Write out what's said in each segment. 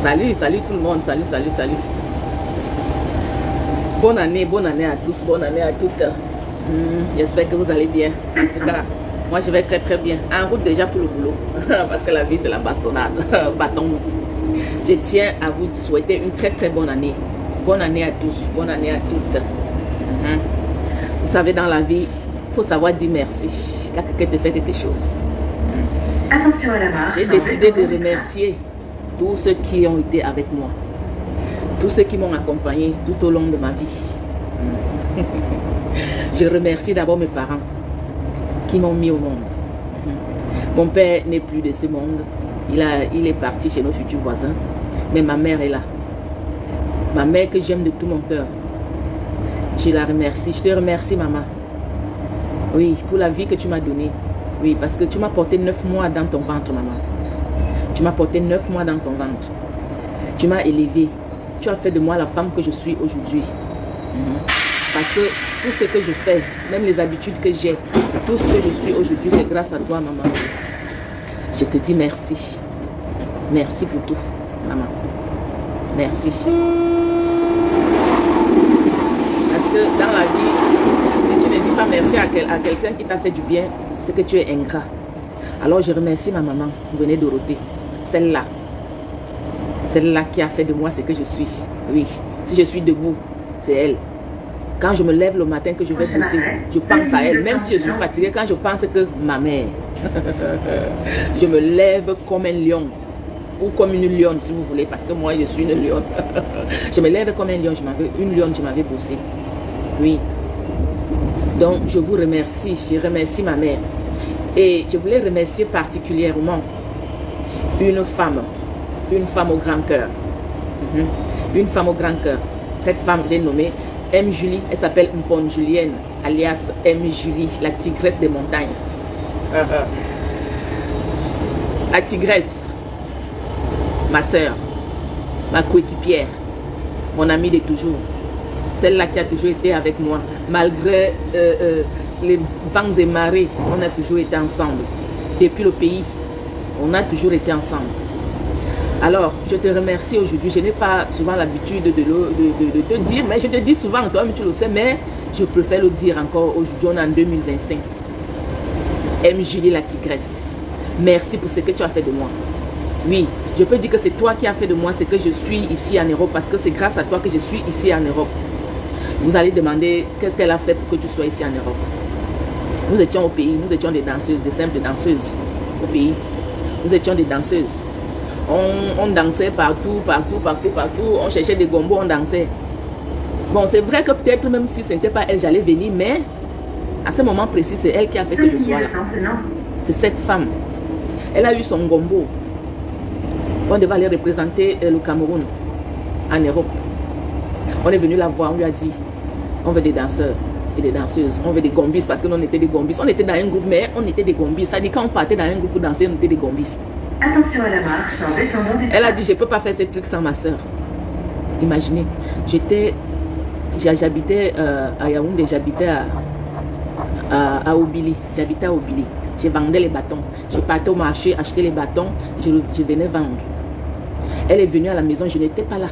Salut, salut tout le monde, salut, salut, salut. Bonne année à tous, bonne année à toutes. J'espère que vous allez bien. En tout cas, moi je vais très très bien. En route déjà pour le boulot, parce que la vie c'est la bastonnade. Bâton. Je tiens à vous souhaiter une très très bonne année. Bonne année à tous, bonne année à toutes. Vous savez, dans la vie, il faut savoir dire merci quand quelqu'un te fait quelque chose. Attention à la marche. J'ai décidé de remercier tous ceux qui ont été avec moi, tous ceux qui m'ont accompagné tout au long de ma vie. Je remercie d'abord mes parents qui m'ont mis au monde. Mon père n'est plus de ce monde, il est parti chez nos futurs voisins, mais ma mère est là. Ma mère que j'aime de tout mon cœur. Je la remercie, je te remercie maman. Oui, pour la vie que tu m'as donnée. Oui, parce que tu m'as porté 9 mois dans ton ventre, maman. Tu m'as porté 9 mois dans ton ventre. Tu m'as élevée. Tu as fait de moi la femme que je suis aujourd'hui. Parce que tout ce que je fais, même les habitudes que j'ai, tout ce que je suis aujourd'hui, c'est grâce à toi, maman. Je te dis merci. Merci pour tout, maman. Merci. Parce que dans la vie, si tu ne dis pas merci à quelqu'un qui t'a fait du bien, c'est que tu es ingrat. Alors je remercie ma maman, venez Dorothée, celle-là qui a fait de moi ce que je suis. Oui, si je suis debout, c'est elle. Quand je me lève le matin que je vais bosser, je pense à elle. Même si je suis fatiguée, quand je pense que ma mère, je me lève comme un lion. Ou comme une lionne si vous voulez, parce que moi je suis une lionne. Je me lève comme un lion, une lionne, je m'avais bossé. Oui. Donc je vous remercie, je remercie ma mère. Et je voulais remercier particulièrement une femme au grand cœur. Une femme au grand cœur. Cette femme, j'ai nommé M. Julie, elle s'appelle Mpon Julienne, alias M. Julie, la tigresse des montagnes. La tigresse, ma soeur, ma coéquipière, mon amie de toujours. Celle-là qui a toujours été avec moi, malgré les vents et marées, on a toujours été ensemble. Depuis le pays, on a toujours été ensemble. Alors, je te remercie aujourd'hui. Je n'ai pas souvent l'habitude de te dire, mais je te dis souvent, toi-même tu le sais, mais je préfère le dire encore aujourd'hui, on est en 2025. M. Julie la tigresse, merci pour ce que tu as fait de moi. Oui, je peux dire que c'est toi qui as fait de moi ce que je suis ici en Europe, parce que c'est grâce à toi que je suis ici en Europe. Vous allez demander qu'est-ce qu'elle a fait pour que tu sois ici en Europe. Nous étions au pays, nous étions des danseuses, des simples danseuses au pays. Nous étions des danseuses. On dansait partout, on cherchait des gombos, on dansait. Bon, c'est vrai que peut-être même si ce n'était pas elle, j'allais venir, mais à ce moment précis, c'est elle qui a fait que je sois là. C'est cette femme. Elle a eu son gombo. On devait aller représenter le Cameroun en Europe. On est venu la voir, on lui a dit, on veut des danseurs et des danseuses, on veut des gombis, parce que nous on était des gombis. On était dans un groupe, mais on était des gombis. Ça dit quand on partait dans un groupe pour danser, on était des gombis. Attention à la marche en descendant du... Elle a dit, je ne peux pas faire ces trucs sans ma soeur. Imaginez, j'habitais à Yaoundé, j'habitais à Obili. J'habitais à Obili. Je vendais les bâtons. Je partais au marché, acheter les bâtons, je venais vendre. Elle est venue à la maison, je n'étais pas là.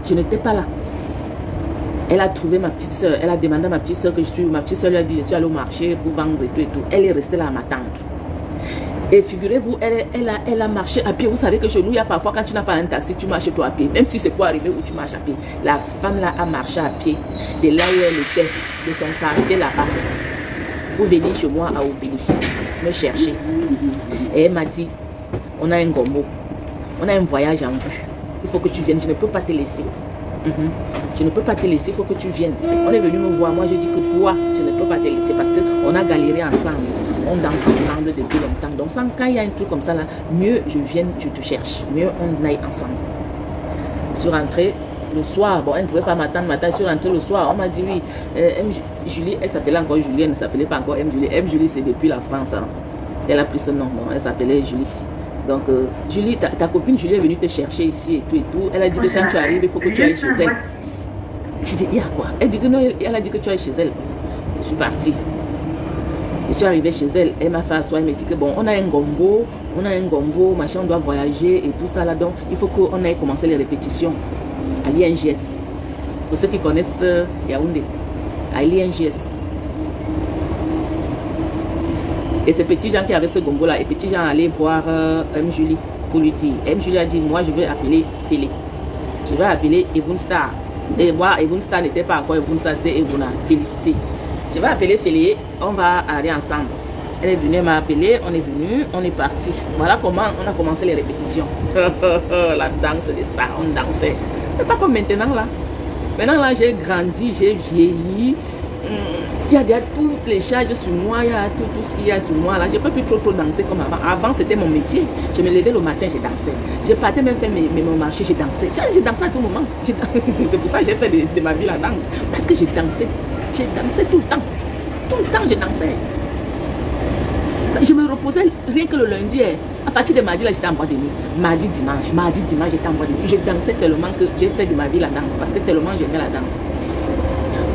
Je n'étais pas là. Elle a trouvé ma petite soeur, elle a demandé à ma petite soeur que je suis. Ma petite soeur lui a dit, je suis allée au marché pour vendre et tout et tout. Elle est restée là à m'attendre. Et figurez-vous, elle a marché à pied. Vous savez que chez nous, il y a parfois, quand tu n'as pas un taxi, tu marches toi à pied. Même si c'est quoi arriver où tu marches à pied. La femme là a marché à pied. De là où elle était, de son quartier là-bas. Pour venir chez moi à Obili, me chercher. Et elle m'a dit, on a un gombo. On a un voyage en vue. Il faut que tu viennes, je ne peux pas te laisser. Je ne peux pas te laisser, il faut que tu viennes. On est venu me voir, moi je dis que toi, je ne peux pas te laisser parce qu'on a galéré ensemble. On danse ensemble depuis longtemps. Donc quand il y a un truc comme ça là, mieux je viens, je te cherche. Mieux on aille ensemble. Je suis rentrée le soir, bon elle ne pouvait pas m'attendre, je suis rentrée le soir, on m'a dit oui, Julie, elle s'appelait encore Julie, elle ne s'appelait pas encore M. Julie. M. Julie c'est depuis la France. Hein. Elle a pris ce nom, elle s'appelait Julie. Donc, Julie, ta copine Julie est venue te chercher ici et tout et tout. Elle a dit que quand tu arrives, il faut que tu ailles chez elle. J'ai dit, il y a quoi? Elle dit que non, elle a dit que tu ailles chez elle. Je suis partie. Je suis arrivée chez elle, elle m'a fait asseoir, elle m'a dit que bon, on a un gombo, machin, on doit voyager et tout ça là, donc il faut qu'on aille commencer les répétitions à l'INGS. Pour ceux qui connaissent Yaoundé, à l'INGS. Et ces petits gens qui avaient ce gombo là, les petits gens allaient voir M. Julie pour lui dire. M. Julie a dit, moi je vais appeler Félé. Je vais appeler Evun Star. Et moi, Evun Star n'était pas encore Evun Star, c'était Evuna. Félicité. Je vais appeler Félé, on va aller ensemble. Elle est venue, elle m'a appelé, on est venu, on est parti. Voilà comment on a commencé les répétitions. La danse de ça, on dansait. C'est pas comme maintenant là. Maintenant là, j'ai grandi, j'ai vieilli. Il y a toutes les charges sur moi, il y a tout ce qu'il y a sur moi là. Je ne peux plus trop danser comme avant. Avant, c'était mon métier. Je me levais le matin, je dansais. Je partais même faire mon marché, je dansais. Je dansais à tout moment. C'est pour ça que j'ai fait de ma vie la danse. Parce que je dansais. Je dansais tout le temps. Tout le temps, je dansais. Je me reposais rien que le lundi. À partir de mardi, là, j'étais en boîte de nuit. Mardi, dimanche, j'étais en boîte de nuit. Je dansais tellement que j'ai fait de ma vie la danse. Parce que tellement j'aimais la danse.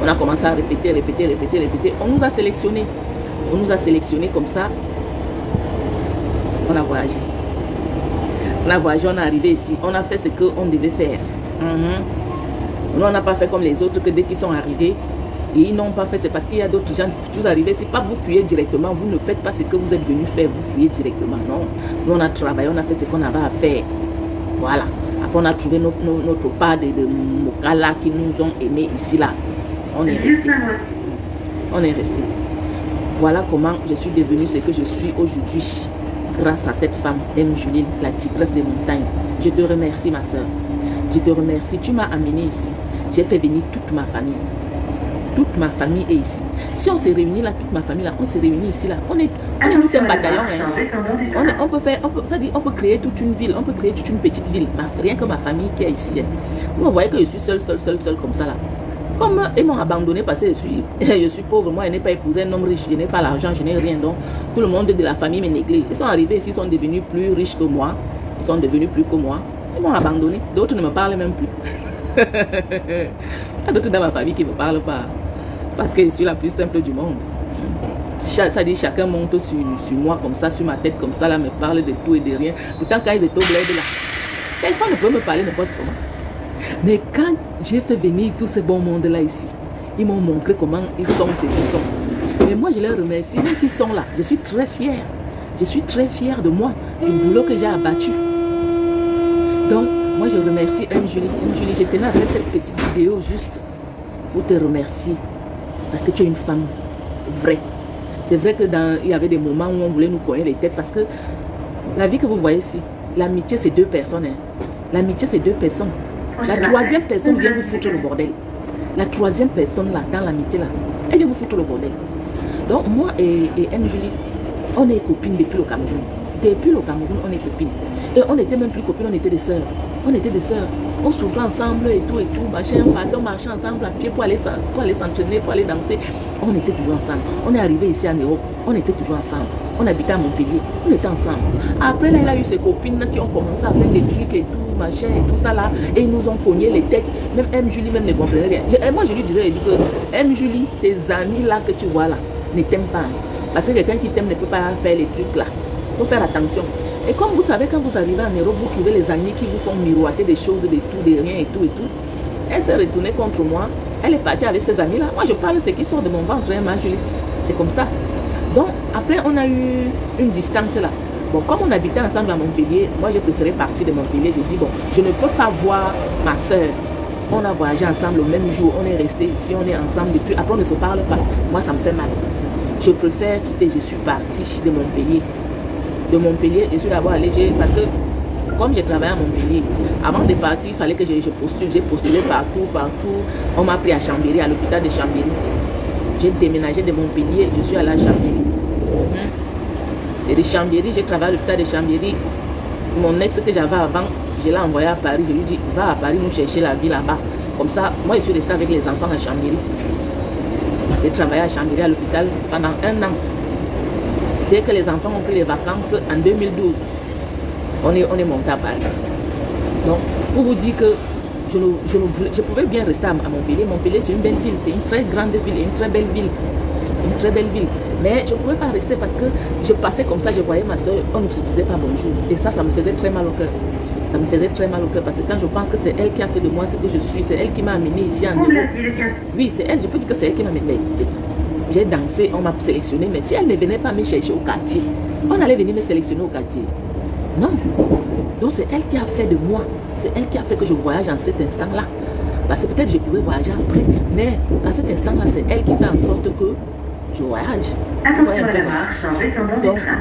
On a commencé à répéter. On nous a sélectionnés. On nous a sélectionnés comme ça. On a voyagé. On est arrivé ici. On a fait ce qu'on devait faire. Nous, on n'a pas fait comme les autres que dès qu'ils sont arrivés, et ils n'ont pas fait, c'est parce qu'il y a d'autres gens, vous arrivez, c'est pas vous fuyez directement, vous ne faites pas ce que vous êtes venu faire, vous fuyez directement, non. Nous, on a travaillé, on a fait ce qu'on avait à faire. Voilà. Après, on a trouvé notre part de Mokala qui nous ont aimés ici, là. On est resté. On est resté. Voilà comment je suis devenue ce que je suis aujourd'hui, grâce à cette femme, M. Julie, la tigresse des montagnes. Je te remercie, ma soeur. Je te remercie. Tu m'as amené ici. J'ai fait venir toute ma famille. Toute ma famille est ici. Si on s'est réunis là, toute ma famille là, on s'est réunis ici là. On est tout un bataillon. Hein. On peut créer toute une ville, on peut créer toute une petite ville. Rien que ma famille qui est ici. Hein. Vous voyez que je suis seule comme ça là. Comme ils m'ont abandonné parce que je suis pauvre, moi je n'ai pas épousé un homme riche, je n'ai pas l'argent, je n'ai rien. Donc tout le monde de la famille me néglige. Ils sont arrivés ici, ils sont devenus plus riches que moi. Ils sont devenus plus que moi. Ils m'ont abandonné. D'autres ne me parlent même plus. Il y a d'autres dans ma famille qui ne me parlent pas. Parce que je suis la plus simple du monde. Ça dit chacun monte sur moi comme ça, sur ma tête comme ça, là, me parle de tout et de rien. Pourtant quand ils étaient au bled là, personne ne peut me parler n'importe comment. Mais quand j'ai fait venir tout ce bon monde là ici, ils m'ont montré comment ils sont ce qu'ils sont. Mais moi je les remercie, même qu'ils sont là. Je suis très fière. Je suis très fière de moi, du boulot que j'ai abattu. Donc, moi je remercie M. Julie. M. Julie, je tenais à faire cette petite vidéo juste pour te remercier. Parce que tu es une femme vraie. C'est vrai que il y avait des moments où on voulait nous coller les têtes. Parce que la vie que vous voyez ici, l'amitié c'est deux personnes. Hein. L'amitié c'est deux personnes. La troisième personne vient vous foutre le bordel. La troisième personne là, dans l'amitié là, elle vient vous foutre le bordel. Donc moi et M. Julie, on est copines depuis le Cameroun. Depuis le Cameroun, on est copines. Et on n'était même plus copines, on était des sœurs. On était des sœurs. On soufflait ensemble et tout, machin. On marchait ensemble à pied pour aller s'entraîner, pour aller danser. On était toujours ensemble. On est arrivé ici en Europe, on était toujours ensemble. On habitait à Montpellier, on était ensemble. Après, là, il a eu ses copines là, qui ont commencé à faire des trucs et tout, machin et tout ça là. Et ils nous ont cogné les têtes. Même M. Julie même ne comprenait rien. Et moi, je lui disais, que M. Julie, tes amis là que tu vois là, ne t'aiment pas. Parce que quelqu'un qui t'aime ne peut pas faire les trucs là. Il faut faire attention. Et comme vous savez, quand vous arrivez en Europe, vous trouvez les amis qui vous font miroiter des choses, de tout, de rien et tout. Elle s'est retournée contre moi. Elle est partie avec ses amis là. Moi, je parle de ce qui sort de mon ventre, hein, ma Julie. C'est comme ça. Donc, après, on a eu une distance là. Bon, comme on habitait ensemble à Montpellier, moi, j'ai préféré partir de Montpellier. J'ai dit, bon, je ne peux pas voir ma soeur. On a voyagé ensemble le même jour. On est resté ici, on est ensemble depuis. Après, on ne se parle pas. Moi, ça me fait mal. Je préfère quitter. Je suis partie de Montpellier. De Montpellier, je suis d'abord allée, parce que comme j'ai travaillé à Montpellier, avant de partir, il fallait que je postule. J'ai postulé partout. On m'a pris à Chambéry, à l'hôpital de Chambéry. J'ai déménagé de Montpellier, je suis allée à Chambéry. Et de Chambéry, j'ai travaillé à l'hôpital de Chambéry. Mon ex que j'avais avant, je l'ai envoyé à Paris. Je lui ai dit, va à Paris nous chercher la vie là-bas. Comme ça, moi je suis restée avec les enfants à Chambéry. J'ai travaillé à Chambéry à l'hôpital pendant 1 an. Dès que les enfants ont pris les vacances en 2012, on est monté à Paris. Donc, pour vous dire que je pouvais bien rester à Montpellier. Montpellier, c'est une belle ville, c'est une très grande ville, une très belle ville. une très belle ville. Mais je ne pouvais pas rester parce que je passais comme ça, je voyais ma soeur, on ne se disait pas bonjour. Et ça me faisait très mal au cœur. Ça me faisait très mal au cœur parce que quand je pense que c'est elle qui a fait de moi ce que je suis, c'est elle qui m'a amené ici en Europe. Oui, c'est elle, je peux dire que c'est elle qui m'a amené. J'ai dansé, on m'a sélectionné, mais si elle ne venait pas me chercher au quartier, on allait venir me sélectionner au quartier. Non. Donc c'est elle qui a fait de moi, c'est elle qui a fait que je voyage en cet instant-là. Parce que peut-être je pouvais voyager après, mais à cet instant-là, c'est elle qui fait en sorte que je voyage. Attention à la marche en descendant du train.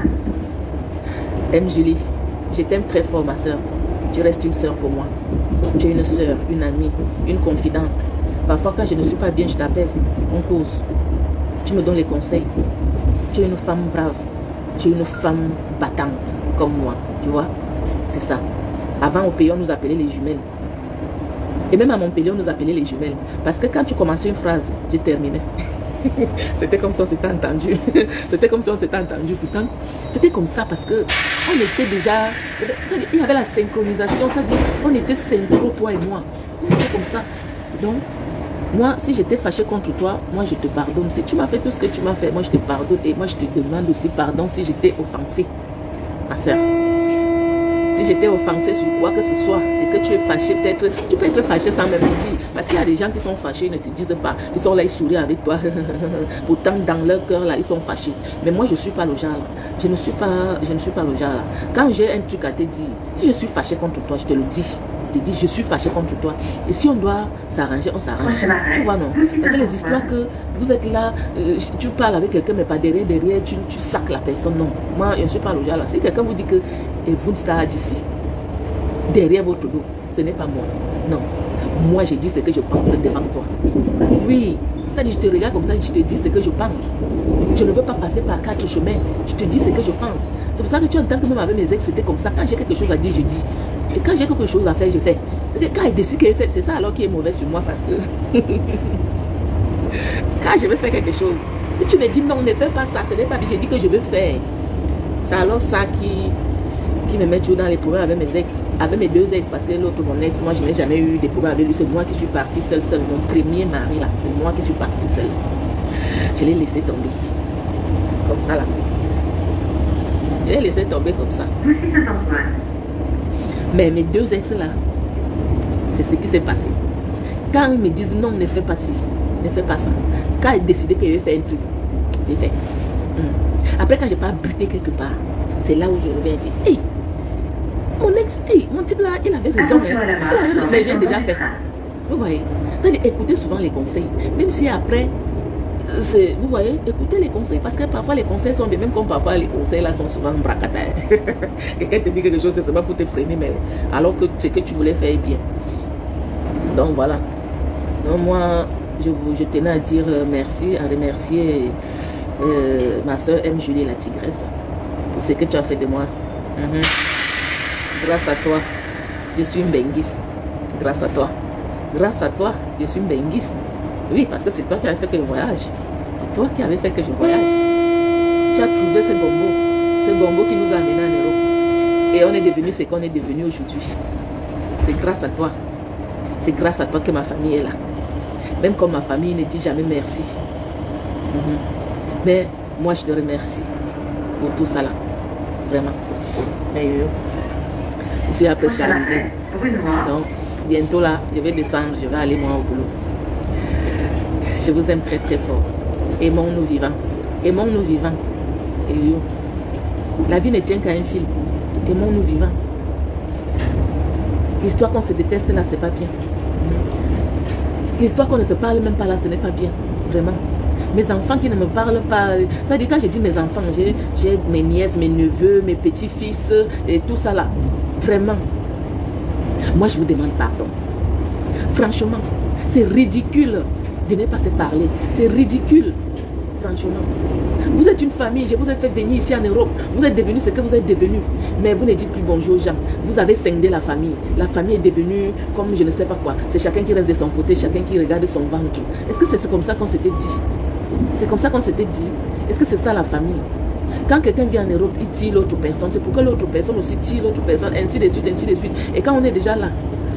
M. Julie, je t'aime très fort, ma soeur. Tu restes une soeur pour moi. Tu es une soeur, une amie, une confidente. Parfois, quand je ne suis pas bien, je t'appelle. On cause. Tu me donnes les conseils. Tu es une femme brave. Tu es une femme battante, comme moi. Tu vois? C'est ça. Avant, au pays, on nous appelait les jumelles. Et même à Montpellier, on nous appelait les jumelles. Parce que quand tu commençais une phrase, je terminais. C'était comme si on s'était entendu. C'était comme si on s'était entendu. Pourtant, c'était comme ça parce que on était déjà... Il y avait la synchronisation. Ça dit, on était synchro, toi et moi. On était comme ça. Donc, moi, si j'étais fâchée contre toi, moi, je te pardonne. Si tu m'as fait tout ce que tu m'as fait, moi, je te pardonne. Et moi, je te demande aussi pardon si j'étais offensée. Ma soeur. Si j'étais offensée sur quoi que ce soit et que tu es fâché, peut-être, tu peux être fâché sans même le dire. Parce qu'il y a des gens qui sont fâchés, ils ne te disent pas. Ils sont là, ils sourient avec toi. Pourtant, dans leur cœur, là, ils sont fâchés. Mais moi, je ne suis pas le genre là. Je ne suis pas le genre là. Quand j'ai un truc à te dire, si je suis fâché contre toi, je te le dis. Je te dis, je suis fâché contre toi. Et si on doit s'arranger, on s'arrange. Tu vois, non? Parce que les histoires que vous êtes là, tu parles avec quelqu'un, mais pas derrière, tu sacs la personne. Non, moi, je ne suis pas le genre là. Si quelqu'un vous dit que et vous ne d'ici, derrière votre dos, ce n'est pas moi. Non. Moi, je dis ce que je pense devant toi. Oui. C'est-à-dire, je te regarde comme ça, je te dis ce que je pense. Je ne veux pas passer par 4 chemins. Je te dis ce que je pense. C'est pour ça que tu entends que même avec mes ex, c'était comme ça. Quand j'ai quelque chose à dire, je dis. Et quand j'ai quelque chose à faire, je fais. C'est que quand il décide qu'il fait, c'est ça alors qui est mauvais sur moi parce que... quand je veux faire quelque chose, si tu me dis non, ne fais pas ça, ce n'est pas bien, je dis que je veux faire. C'est alors ça qui me met toujours dans les problèmes avec mes ex, avec mes 2 ex, parce que l'autre, mon ex, moi je n'ai jamais eu des problèmes avec lui, c'est moi qui suis partie seule, mon premier mari là, c'est moi qui suis partie seule. Je l'ai laissé tomber, comme ça là. Je l'ai laissé tomber comme ça. Voici Saint-Antoine. Mais mes 2 ex là, c'est ce qui s'est passé. Quand ils me disent non, ne fais pas ci, ne fais pas ça. Quand ils décidaient que je vais faire un truc, j'ai fait. Après, quand je n'ai pas buté quelque part, c'est là où je reviens et dis, hey, mon ex, hey, mon type là, il avait raison. Mais j'ai déjà fait. Vous voyez, c'est-à-dire écoutez souvent les conseils. Même si après, vous voyez, écoutez les conseils. Parce que parfois les conseils sont bien, même comme parfois les conseils là sont souvent bracataires. Quelqu'un te dit quelque chose, c'est seulement pour te freiner, mais alors que ce que tu voulais faire est bien. Donc voilà. Donc moi, je tenais à dire merci, à remercier ma soeur M. Julie la tigresse pour ce que tu as fait de moi. Grâce à toi, je suis une benguiste. Grâce à toi. Grâce à toi, je suis une benguiste. Oui, parce que c'est toi qui avais fait que je voyage. C'est toi qui avais fait que je voyage. Tu as trouvé ce gombo qui nous a amenés en Europe. Et on est devenu ce qu'on est devenu aujourd'hui. C'est grâce à toi. C'est grâce à toi que ma famille est là. Même comme ma famille ne dit jamais merci. Mais moi, je te remercie pour tout ça là. Vraiment. Mais je suis presque arrivée. Donc, bientôt là, je vais descendre, je vais aller moi au boulot. Je vous aime très très fort. Aimons-nous vivants. Aimons-nous vivants. Et la vie ne tient qu'à un fil. Aimons-nous vivants. L'histoire qu'on se déteste là, c'est pas bien. L'histoire qu'on ne se parle même pas là, ce n'est pas bien. Vraiment. Mes enfants qui ne me parlent pas. Ça dit quand je dis mes enfants, j'ai mes nièces, mes neveux, mes petits-fils et tout ça là. Vraiment. Moi, je vous demande pardon. Franchement, c'est ridicule de ne pas se parler. C'est ridicule. Franchement. Vous êtes une famille, je vous ai fait venir ici en Europe. Vous êtes devenu ce que vous êtes devenu. Mais vous ne dites plus bonjour aux gens. Vous avez scindé la famille. La famille est devenue comme je ne sais pas quoi. C'est chacun qui reste de son côté, chacun qui regarde son ventre. Est-ce que c'est comme ça qu'on s'était dit? C'est comme ça qu'on s'était dit? Est-ce que c'est ça la famille? Quand quelqu'un vient en Europe, il tire l'autre personne. C'est pour que l'autre personne aussi tire l'autre personne, ainsi de suite, ainsi de suite. Et quand on est déjà là,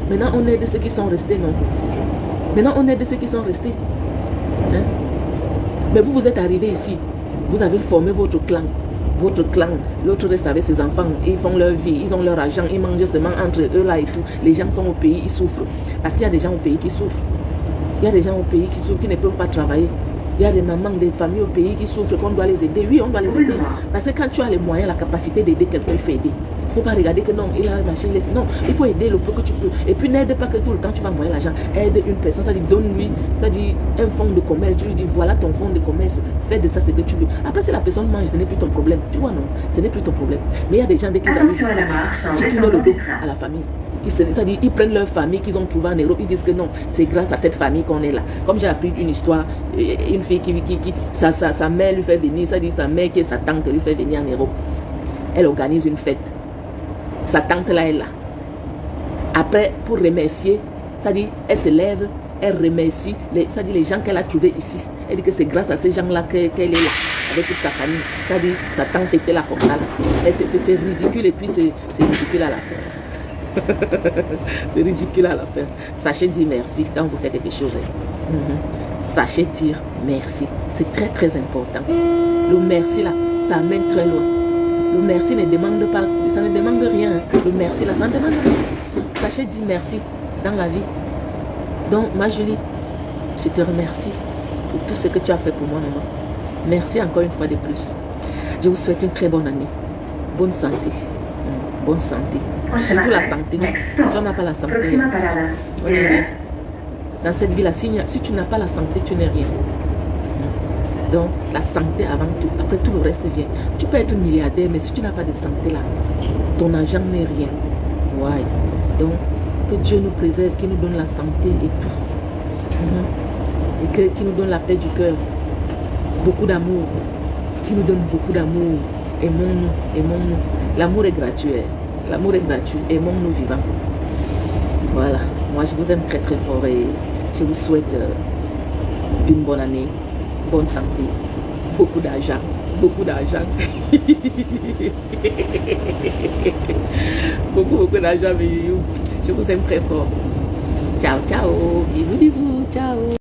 maintenant on aide ceux qui sont restés, non? Maintenant on aide ceux qui sont restés. Hein? Mais vous êtes arrivé ici, vous avez formé votre clan. L'autre reste avec ses enfants, ils font leur vie, ils ont leur argent, ils mangent seulement entre eux là et tout. Les gens sont au pays, ils souffrent. Parce qu'il y a des gens au pays qui souffrent. Il y a des gens au pays qui souffrent, qui ne peuvent pas travailler. Il y a des mamans, des familles au pays qui souffrent, qu'on doit les aider. Oui, on doit les aider. Parce que quand tu as les moyens, la capacité d'aider quelqu'un, il faut aider. Il ne faut pas regarder que non, il a la machine. Non, il faut aider le peu que tu peux. Et puis n'aide pas que tout le temps tu vas envoyer l'argent. Aide une personne, ça dit donne-lui, ça dit un fonds de commerce. Tu lui dis voilà ton fonds de commerce, fais de ça ce que tu veux. Après, si la personne mange, ce n'est plus ton problème. Tu vois, non, ce n'est plus ton problème. Mais il y a des gens, dès qu'ils arrivent ici, ils tournent le dos à la famille. Ils prennent leur famille qu'ils ont trouvée en Europe, ils disent que non, c'est grâce à cette famille qu'on est là. Comme j'ai appris une histoire, une fille sa mère lui fait venir, ça dit sa mère qui est sa tante lui fait venir en Europe. Elle organise une fête. Sa tante là est là. Après, pour remercier, ça dit, elle se lève, elle remercie, ça dit les gens qu'elle a trouvés ici. Elle dit que c'est grâce à ces gens-là qu'elle est là, avec toute sa famille. Ça dit, sa tante était là comme ça. C'est ridicule et puis c'est ridicule à la fin. C'est ridicule à la fin. Sachez dire merci quand vous faites quelque chose. Sachez dire merci. C'est très très important. Le merci là, ça amène très loin. Le merci ne demande pas, ça ne demande rien. Le merci là, ça ne demande rien. Sachez dire merci dans la vie. Donc ma Julie, je te remercie pour tout ce que tu as fait pour moi, maman. Merci encore une fois de plus. Je vous souhaite une très bonne année. Bonne santé. Bonne santé. Surtout la santé. Si on n'a pas la santé, on n'est rien. Dans cette vie-là, si tu n'as pas la santé, tu n'es rien. Donc, la santé avant tout. Après, tout le reste vient. Tu peux être milliardaire, mais si tu n'as pas de santé là, ton argent n'est rien. Ouais. Donc, que Dieu nous préserve, qu'il nous donne la santé et tout. Et qu'il nous donne la paix du cœur. Beaucoup d'amour. Qu'il nous donne beaucoup d'amour. Aimons-nous, aimons-nous. L'amour est gratuit. L'amour est gratuit. Aimons-nous vivants. Voilà. Moi, je vous aime très très fort et je vous souhaite une bonne année, bonne santé, beaucoup d'argent. Beaucoup d'argent. beaucoup d'argent, mais je vous aime très fort. Ciao, ciao. Bisous, bisous. Ciao.